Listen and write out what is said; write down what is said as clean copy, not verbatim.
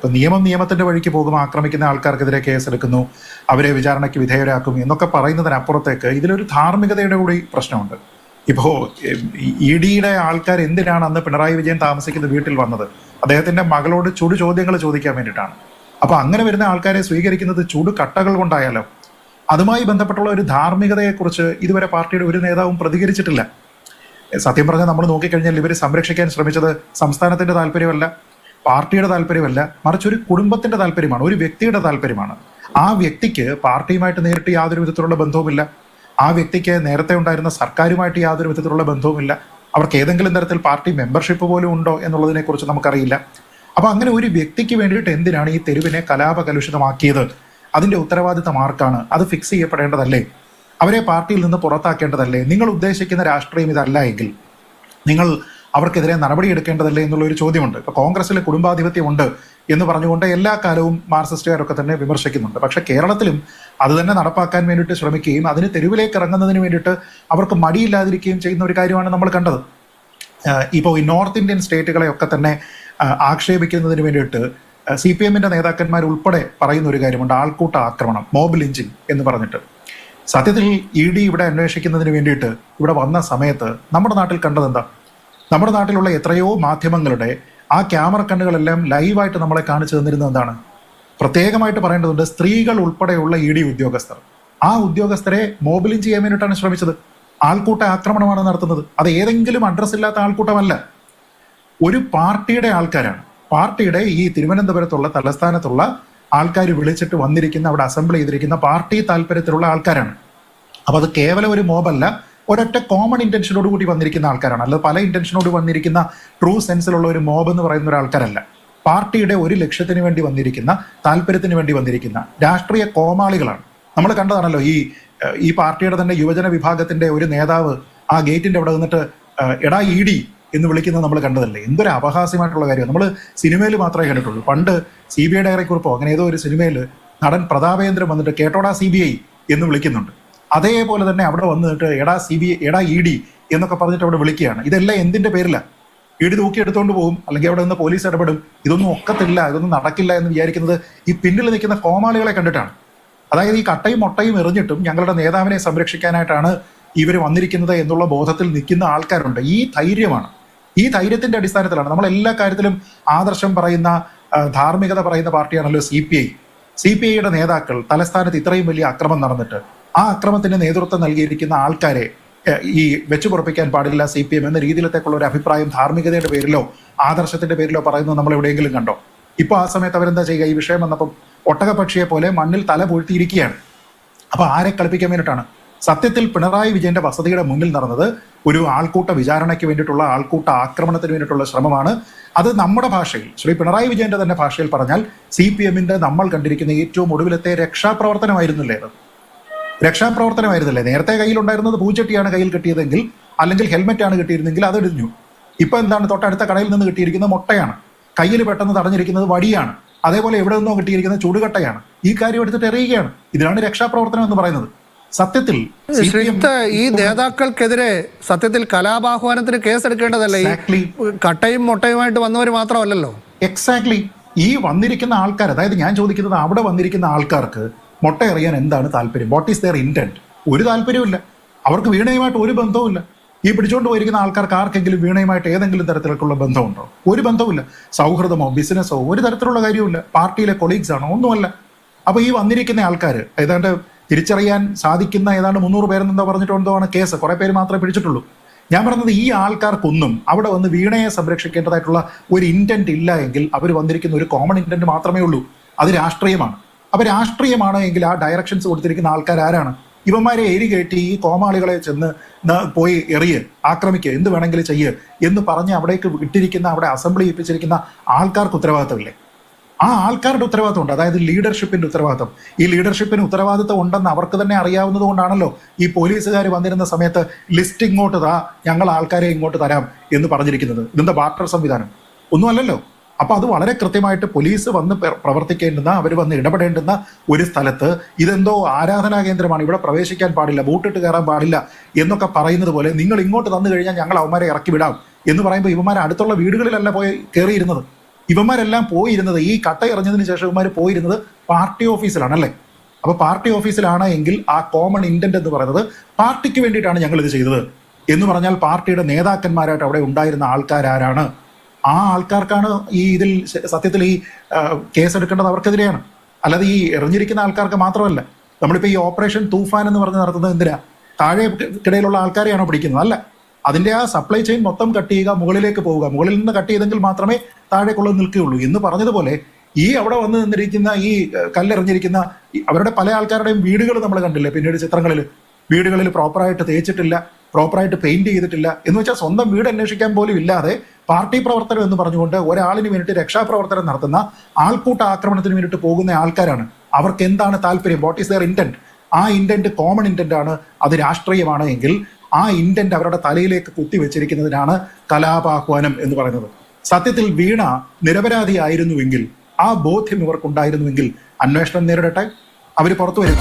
ഇപ്പം നിയമത്തിൻ്റെ വഴിക്ക് പോകും, ആക്രമിക്കുന്ന ആൾക്കാർക്കെതിരെ കേസെടുക്കുന്നു, അവരെ വിചാരണയ്ക്ക് വിധേയരാക്കും എന്നൊക്കെ പറയുന്നതിനപ്പുറത്തേക്ക് ഇതിലൊരു ധാർമ്മികതയുടെ കൂടി പ്രശ്നമുണ്ട്. ഇപ്പോൾ ED-യുടെ ആൾക്കാർ എന്തിനാണ് അന്ന് പിണറായി വിജയൻ താമസിക്കുന്ന വീട്ടിൽ വന്നത്? അദ്ദേഹത്തിൻ്റെ മകളോട് ചുടു ചോദ്യങ്ങൾ ചോദിക്കാൻ വേണ്ടിയിട്ടാണ്. അപ്പോൾ അങ്ങനെ വരുന്ന ആൾക്കാരെ സ്വീകരിക്കുന്നത് ചുടു കട്ടകൾ കൊണ്ടായാലോ? അതുമായി ബന്ധപ്പെട്ടുള്ള ഒരു ധാർമ്മികതയെക്കുറിച്ച് ഇതുവരെ പാർട്ടിയുടെ ഒരു നേതാവും പ്രതികരിച്ചിട്ടില്ല. സത്യം പറഞ്ഞാൽ നമ്മൾ നോക്കിക്കഴിഞ്ഞാൽ ഇവർ സംരക്ഷിക്കാൻ ശ്രമിച്ചത് സംസ്ഥാനത്തിൻ്റെ താല്പര്യമല്ല, പാർട്ടിയുടെ താല്പര്യമല്ല, മറിച്ച് ഒരു കുടുംബത്തിൻ്റെ താല്പര്യമാണ്, ഒരു വ്യക്തിയുടെ താല്പര്യമാണ്. ആ വ്യക്തിക്ക് പാർട്ടിയുമായിട്ട് നേരിട്ട് യാതൊരു വിധത്തിലുള്ള ബന്ധവുമില്ല, ആ വ്യക്തിക്ക് നേരത്തെ ഉണ്ടായിരുന്ന സർക്കാരുമായിട്ട് യാതൊരു വിധത്തിലുള്ള ബന്ധവുമില്ല, അവർക്ക് ഏതെങ്കിലും തരത്തിൽ പാർട്ടി മെമ്പർഷിപ്പ് പോലും ഉണ്ടോ എന്നുള്ളതിനെക്കുറിച്ച് നമുക്കറിയില്ല. അപ്പോൾ അങ്ങനെ ഒരു വ്യക്തിക്ക് വേണ്ടിയിട്ട് എന്തിനാണ് ഈ തെരുവിനെ കലാപകലുഷിതമാക്കിയത്? അതിൻ്റെ ഉത്തരവാദിത്തം ആർക്കാണ്? അത് ഫിക്സ് ചെയ്യപ്പെടേണ്ടതല്ലേ? അവരെ പാർട്ടിയിൽ നിന്ന് പുറത്താക്കേണ്ടതല്ലേ? നിങ്ങൾ ഉദ്ദേശിക്കുന്ന രാഷ്ട്രീയം ഇതല്ല എങ്കിൽ നിങ്ങൾ അവർക്കെതിരെ നടപടിയെടുക്കേണ്ടതല്ലേ എന്നുള്ളൊരു ചോദ്യമുണ്ട്. ഇപ്പോൾ കോൺഗ്രസ്സിൽ കുടുംബാധിപത്യം ഉണ്ട് എന്ന് പറഞ്ഞുകൊണ്ട് എല്ലാ കാലവും മാർക്സിസ്റ്റുകാരൊക്കെ തന്നെ വിമർശിക്കുന്നുണ്ട്. പക്ഷേ കേരളത്തിലും അത് തന്നെ നടപ്പാക്കാൻ വേണ്ടിയിട്ട് ശ്രമിക്കുകയും അതിന് തെരുവിലേക്ക് ഇറങ്ങുന്നതിന് വേണ്ടിയിട്ട് അവർക്ക് മടിയില്ലാതിരിക്കുകയും ചെയ്യുന്ന ഒരു കാര്യമാണ് നമ്മൾ കണ്ടത്. ഇപ്പോൾ ഈ നോർത്ത് ഇന്ത്യൻ സ്റ്റേറ്റുകളെയൊക്കെ തന്നെ ആക്ഷേപിക്കുന്നതിന് വേണ്ടിയിട്ട് CPM-ന്റെ നേതാക്കന്മാർ ഉൾപ്പെടെ പറയുന്ന ഒരു കാര്യമുണ്ട്, ആൾക്കൂട്ട ആക്രമണം, മോബ് ലിഞ്ചിങ് എന്ന് പറഞ്ഞിട്ട്. സത്യത്തിൽ ED ഇവിടെ അന്വേഷിക്കുന്നതിന് വേണ്ടിയിട്ട് ഇവിടെ വന്ന സമയത്ത് നമ്മുടെ നാട്ടിൽ കണ്ടതെന്താ? നമ്മുടെ നാട്ടിലുള്ള എത്രയോ മാധ്യമങ്ങളുടെ ആ ക്യാമറ കണ്ണുകളെല്ലാം ലൈവായിട്ട് നമ്മളെ കാണിച്ചു തന്നിരുന്നത് എന്താണ്? പ്രത്യേകമായിട്ട് പറയേണ്ടതുണ്ട്, സ്ത്രീകൾ ഉൾപ്പെടെയുള്ള ED ഉദ്യോഗസ്ഥർ, ആ ഉദ്യോഗസ്ഥരെ മോബിലിഞ്ച് ചെയ്യാൻ വേണ്ടിയിട്ടാണ് ശ്രമിച്ചത്. ആൾക്കൂട്ട ആക്രമണമാണ് നടത്തുന്നത്. അത് ഏതെങ്കിലും അഡ്രസ് ഇല്ലാത്ത ആൾക്കൂട്ടമല്ല, ഒരു പാർട്ടിയുടെ ആൾക്കാരാണ്. പാർട്ടിയുടെ ഈ തിരുവനന്തപുരത്തുള്ള തലസ്ഥാനത്തുള്ള ആൾക്കാർ വിളിച്ചിട്ട് വന്നിരിക്കുന്ന, അവിടെ അസംബിൾ ചെയ്തിരിക്കുന്ന പാർട്ടി താല്പര്യത്തിലുള്ള ആൾക്കാരാണ്. അപ്പോൾ അത് കേവലം ഒരു മോബല്ല, ഒരൊറ്റ കോമൺ ഇന്റൻഷനോട് കൂടി വന്നിരിക്കുന്ന ആൾക്കാരാണ്. അല്ലാതെ പല ഇന്റൻഷനോട് വന്നിരിക്കുന്ന ട്രൂ സെൻസിലുള്ള ഒരു മോബ് എന്ന് പറയുന്ന ഒരാൾക്കാരല്ല. പാർട്ടിയുടെ ഒരു ലക്ഷ്യത്തിന് വേണ്ടി വന്നിരിക്കുന്ന, താല്പര്യത്തിന് വേണ്ടി വന്നിരിക്കുന്ന രാഷ്ട്രീയ കോമാളികളാണ്. നമ്മൾ കണ്ടതാണല്ലോ, ഈ പാർട്ടിയുടെ തന്നെ യുവജന വിഭാഗത്തിന്റെ ഒരു നേതാവ് ആ ഗേറ്റിന്റെ അവിടെ നിന്നിട്ട് എടാ ED എന്ന് വിളിക്കുന്നത് നമ്മൾ കണ്ടതല്ലേ? എന്തൊരു അപഹാസ്യമായിട്ടുള്ള കാര്യം. നമ്മൾ സിനിമയിൽ മാത്രമേ കണ്ടിട്ടുള്ളൂ. പണ്ട് CBI ഡയറക്ടറിപ്പോ അങ്ങനെ ഏതോ ഒരു സിനിമയിൽ നടൻ പ്രതാപേന്ദ്രൻ വന്നിട്ട് കേട്ടോടാ CBI എന്ന് വിളിക്കുന്നുണ്ട്. അതേപോലെ തന്നെ അവിടെ വന്നിട്ട് എടാ CBI, എടാ ED എന്നൊക്കെ പറഞ്ഞിട്ട് അവിടെ വിളിക്കുകയാണ്. ഇതെല്ലാം എന്തിന്റെ പേരിലാണ്? ED തൂക്കി എടുത്തുകൊണ്ട് പോകും, അല്ലെങ്കിൽ അവിടെ നിന്ന് പോലീസ് ഇടപെടും. ഇതൊന്നും ഒക്കത്തില്ല, ഇതൊന്നും നടക്കില്ല എന്ന് വിചാരിക്കുന്നത് ഈ പിന്നിൽ നിൽക്കുന്ന കോമാളികളെ കണ്ടിട്ടാണ്. അതായത് ഈ കട്ടയും മുട്ടയും എറിഞ്ഞിട്ടും ഞങ്ങളുടെ നേതാവിനെ സംരക്ഷിക്കാനായിട്ടാണ് ഇവർ വന്നിരിക്കുന്നത് എന്നുള്ള ബോധത്തിൽ നിൽക്കുന്ന ആൾക്കാരുണ്ട്. ഈ ധൈര്യമാണ്, ഈ ധൈര്യത്തിന്റെ അടിസ്ഥാനത്തിലാണ് നമ്മൾ എല്ലാ കാര്യത്തിലും ആദർശം പറയുന്ന, ധാർമ്മികത പറയുന്ന പാർട്ടിയാണല്ലോ CPI. CPIയുടെ നേതാക്കൾ തലസ്ഥാനത്ത് ഇത്രയും വലിയ അക്രമം നടന്നിട്ട് ആ അക്രമത്തിന് നേതൃത്വം നൽകിയിരിക്കുന്ന ആൾക്കാരെ ഈ വെച്ചുപുറപ്പിക്കാൻ പാടില്ല CPM എന്ന രീതിയിലത്തേക്കുള്ള ഒരു അഭിപ്രായം ധാർമ്മികതയുടെ പേരിലോ ആദർശത്തിന്റെ പേരിലോ പറയുന്നത് നമ്മൾ എവിടെയെങ്കിലും കണ്ടോ? ഇപ്പോൾ ആ സമയത്ത് അവരെന്താ ചെയ്യുക? ഈ വിഷയം വന്നപ്പം ഒട്ടകപക്ഷിയെ പോലെ മണ്ണിൽ തല പൂഴ്ത്തിയിരിക്കുകയാണ്. അപ്പോൾ ആരെ കളിപ്പിക്കാൻ വേണ്ടിയിട്ടാണ്? സത്യത്തിൽ പിണറായി വിജയന്റെ വസതിയുടെ മുന്നിൽ നടന്നത് ഒരു ആൾക്കൂട്ട വിചാരണയ്ക്ക് വേണ്ടിയിട്ടുള്ള, ആൾക്കൂട്ട ആക്രമണത്തിന് വേണ്ടിയിട്ടുള്ള ശ്രമമാണ്. അത് നമ്മുടെ ഭാഷയിൽ, ശ്രീ പിണറായി വിജയന്റെ തന്നെ ഭാഷയിൽ പറഞ്ഞാൽ CPM-ന്റെ നമ്മൾ കണ്ടിരിക്കുന്ന ഏറ്റവും ഒടുവിലത്തെ രക്ഷാപ്രവർത്തനമായിരുന്നില്ലേ അത്? രക്ഷാപ്രവർത്തനമായിരുന്നില്ലേ? നേരത്തെ കയ്യിലുണ്ടായിരുന്നത് പൂച്ചട്ടിയാണ് കയ്യിൽ കിട്ടിയതെങ്കിൽ, അല്ലെങ്കിൽ ഹെൽമെറ്റാണ് കിട്ടിയിരുന്നെങ്കിൽ അതെടുഞ്ഞു. ഇപ്പൊ എന്താണ്? തൊട്ടടുത്ത കടയിൽ നിന്ന് കിട്ടിയിരിക്കുന്ന മുട്ടയാണ്, കയ്യിൽ പെട്ടെന്ന് തടഞ്ഞിരിക്കുന്നത് വടിയാണ്, അതേപോലെ എവിടെ നിന്നോ കിട്ടിയിരിക്കുന്ന ചുടുകട്ടയാണ്. ഈ കാര്യം എടുത്തിട്ട് എറിയുകയാണ്. ഇതിനാണ് രക്ഷാപ്രവർത്തനം എന്ന് പറയുന്നത്. സത്യത്തിൽ ഈ നേതാക്കൾക്കെതിരെ സത്യത്തിൽ കലാപാഹ്വാനത്തിന് കേസെടുക്കേണ്ടതല്ലേ? കട്ടയും മുട്ടയുമായിട്ട് വന്നവർ മാത്രമല്ലല്ലോ. എക്സാക്ട്ലി. ഈ വന്നിരിക്കുന്ന ആൾക്കാർ, അതായത് ഞാൻ ചോദിക്കുന്നത്, അവിടെ വന്നിരിക്കുന്ന ആൾക്കാർക്ക് മുട്ട എറിയാൻ എന്താണ് താല്പര്യം? What is their intent? ഒരു താല്പര്യമില്ല. അവർക്ക് വീണയുമായിട്ട് ഒരു ബന്ധവുമില്ല. ഈ പിടിച്ചുകൊണ്ട് പോയിരിക്കുന്ന ആൾക്കാർക്ക് ആർക്കെങ്കിലും വീണയുമായിട്ട് ഏതെങ്കിലും തരത്തിലുള്ള ബന്ധമുണ്ടോ? ഒരു ബന്ധവുമില്ല. സൗഹൃദമോ ബിസിനസ്സോ ഒരു തരത്തിലുള്ള കാര്യമില്ല. പാർട്ടിയിലെ കൊളീഗ്സ് ആണോ? ഒന്നുമല്ല. അപ്പോൾ ഈ വന്നിരിക്കുന്ന ആൾക്കാർ ഏതാണ്ട് തിരിച്ചറിയാൻ സാധിക്കുന്ന ഏതാണ്ട് 300 പേരെന്നെന്തോ പറഞ്ഞിട്ടുണ്ടോ ആണ് കേസ്. കുറേ പേര് മാത്രമേ പിടിച്ചിട്ടുള്ളൂ. ഞാൻ പറഞ്ഞത്, ഈ ആൾക്കാർക്കൊന്നും അവിടെ വന്ന് വീണയെ സംരക്ഷിക്കേണ്ടതായിട്ടുള്ള ഒരു ഇന്റന്റ് ഇല്ല എങ്കിൽ അവർ വന്നിരിക്കുന്ന ഒരു കോമൺ ഇന്റന്റ് മാത്രമേ ഉള്ളൂ. അത് രാഷ്ട്രീയമാണ്. അപ്പോൾ രാഷ്ട്രീയമാണ് എങ്കിൽ ആ ഡയറക്ഷൻസ് കൊടുത്തിരിക്കുന്ന ആൾക്കാർ ആരാണ്? ഇവന്മാരെ എരി കയറ്റി ഈ കോമാളികളെ ചെന്ന് പോയി എറിയ്, ആക്രമിക്കുക, എന്ത് വേണമെങ്കിലും ചെയ്യുക എന്ന് പറഞ്ഞ് അവിടേക്ക് വിട്ടിരിക്കുന്ന, അവിടെ അസംബ്ലി ഏൽപ്പിച്ചിരിക്കുന്ന ആൾക്കാർക്ക് ഉത്തരവാദിത്തമില്ലേ? ആ ആൾക്കാരുടെ ഉത്തരവാദിത്തമുണ്ട്. അതായത് ലീഡർഷിപ്പിന്റെ ഉത്തരവാദിത്തം. ഈ ലീഡർഷിപ്പിന് ഉത്തരവാദിത്തം ഉണ്ടെന്ന് അവർക്ക് തന്നെ അറിയാവുന്നത് കൊണ്ടാണല്ലോ ഈ പോലീസുകാർ വന്നിരുന്ന സമയത്ത് ലിസ്റ്റ് ഇങ്ങോട്ട് താ, ഞങ്ങൾ ആൾക്കാരെ ഇങ്ങോട്ട് തരാം എന്ന് പറഞ്ഞിരിക്കുന്നത്. ഇതെന്താ ബാർട്ടർ സംവിധാനം? ഒന്നുമല്ലല്ലോ. അപ്പൊ അത് വളരെ കൃത്യമായിട്ട് പോലീസ് വന്ന് പ്രവർത്തിക്കേണ്ടുന്ന, അവർ വന്ന് ഇടപെടേണ്ടുന്ന ഒരു സ്ഥലത്ത് ഇതെന്തോ ആരാധനാ കേന്ദ്രമാണ്, ഇവിടെ പ്രവേശിക്കാൻ പാടില്ല, ബൂട്ടിട്ട് കയറാൻ പാടില്ല എന്നൊക്കെ പറയുന്നത് പോലെ നിങ്ങൾ ഇങ്ങോട്ട് തന്നു കഴിഞ്ഞാൽ ഞങ്ങൾ അവന്മാരെ ഇറക്കി വിടാം എന്ന് പറയുമ്പോൾ ഇവന്മാരെ അടുത്തുള്ള വീടുകളിലല്ല പോയി കയറിയിരുന്നത്. ഇവന്മാരെല്ലാം പോയിരുന്നത് ഈ കട്ട എറിഞ്ഞതിന് ശേഷം ഇവന്മാർ പോയിരുന്നത് പാർട്ടി ഓഫീസിലാണല്ലേ. അപ്പൊ പാർട്ടി ഓഫീസിലാണ് എങ്കിൽ ആ കോമൺ ഇന്റന്റ് എന്ന് പറയുന്നത് പാർട്ടിക്ക് വേണ്ടിയിട്ടാണ് ഞങ്ങൾ ഇത് ചെയ്തത് എന്ന് പറഞ്ഞാൽ പാർട്ടിയുടെ നേതാക്കന്മാരായിട്ട് അവിടെ ഉണ്ടായിരുന്ന ആൾക്കാരാരാണ്? ആ ആൾക്കാർക്കാണ് ഈ ഇതിൽ സത്യത്തിൽ ഈ കേസെടുക്കേണ്ടത് അവർക്കെതിരെയാണ്. അല്ലാതെ ഈ എറിഞ്ഞിരിക്കുന്ന ആൾക്കാർക്ക് മാത്രമല്ല. നമ്മളിപ്പോൾ ഈ ഓപ്പറേഷൻ തൂഫാൻ എന്ന് പറഞ്ഞ് നടത്തുന്നത് എന്തിനാ? താഴെ കിടയിലുള്ള ആൾക്കാരെയാണോ പിടിക്കുന്നത്? അല്ല, അതിന്റെ ആ സപ്ലൈ ചെയിൻ മൊത്തം കട്ട് ചെയ്യുക, മുകളിലേക്ക് പോവുക, മുകളിൽ നിന്ന് കട്ട് ചെയ്തെങ്കിൽ മാത്രമേ താഴേക്കുള്ളത് നിൽക്കുകയുള്ളൂ എന്ന് പറഞ്ഞതുപോലെ ഈ അവിടെ വന്ന് നിന്നിരിക്കുന്ന ഈ കല്ലെറിഞ്ഞിരിക്കുന്ന അവരുടെ പല ആൾക്കാരുടെയും വീടുകൾ നമ്മൾ കണ്ടില്ലേ പിന്നീട് ചിത്രങ്ങളിൽ. വീടുകളിൽ പ്രോപ്പറായിട്ട് തേച്ചിട്ടില്ല, പ്രോപ്പറായിട്ട് പെയിന്റ് ചെയ്തിട്ടില്ല, എന്ന് വെച്ചാൽ സ്വന്തം വീട് അന്വേഷിക്കാൻ പോലും ഇല്ലാതെ പാർട്ടി പ്രവർത്തനം എന്ന് പറഞ്ഞുകൊണ്ട് ഒരാളിന് വേണ്ടിയിട്ട് രക്ഷാപ്രവർത്തനം നടത്തുന്ന ആൾക്കൂട്ട ആക്രമണത്തിന് വേണ്ടിയിട്ട് പോകുന്ന ആൾക്കാരാണ്. അവർക്ക് എന്താണ് താല്പര്യം? What is their intent? ആ ഇന്റന്റ് കോമൺ ഇന്റന്റ് ആണ്, അത് രാഷ്ട്രീയമാണ് എങ്കിൽ ആ ഇന്റന്റ് അവരുടെ തലയിലേക്ക് കുത്തിവെച്ചിരിക്കുന്നതിനാണ് കലാപാഹ്വാനം എന്ന് പറയുന്നത്. സത്യത്തിൽ വീണ നിരപരാധിയായിരുന്നുവെങ്കിൽ, ആ ബോധ്യം ഇവർക്കുണ്ടായിരുന്നുവെങ്കിൽ അന്വേഷണം നേരിടട്ടെ, അവർ പുറത്തു വരും.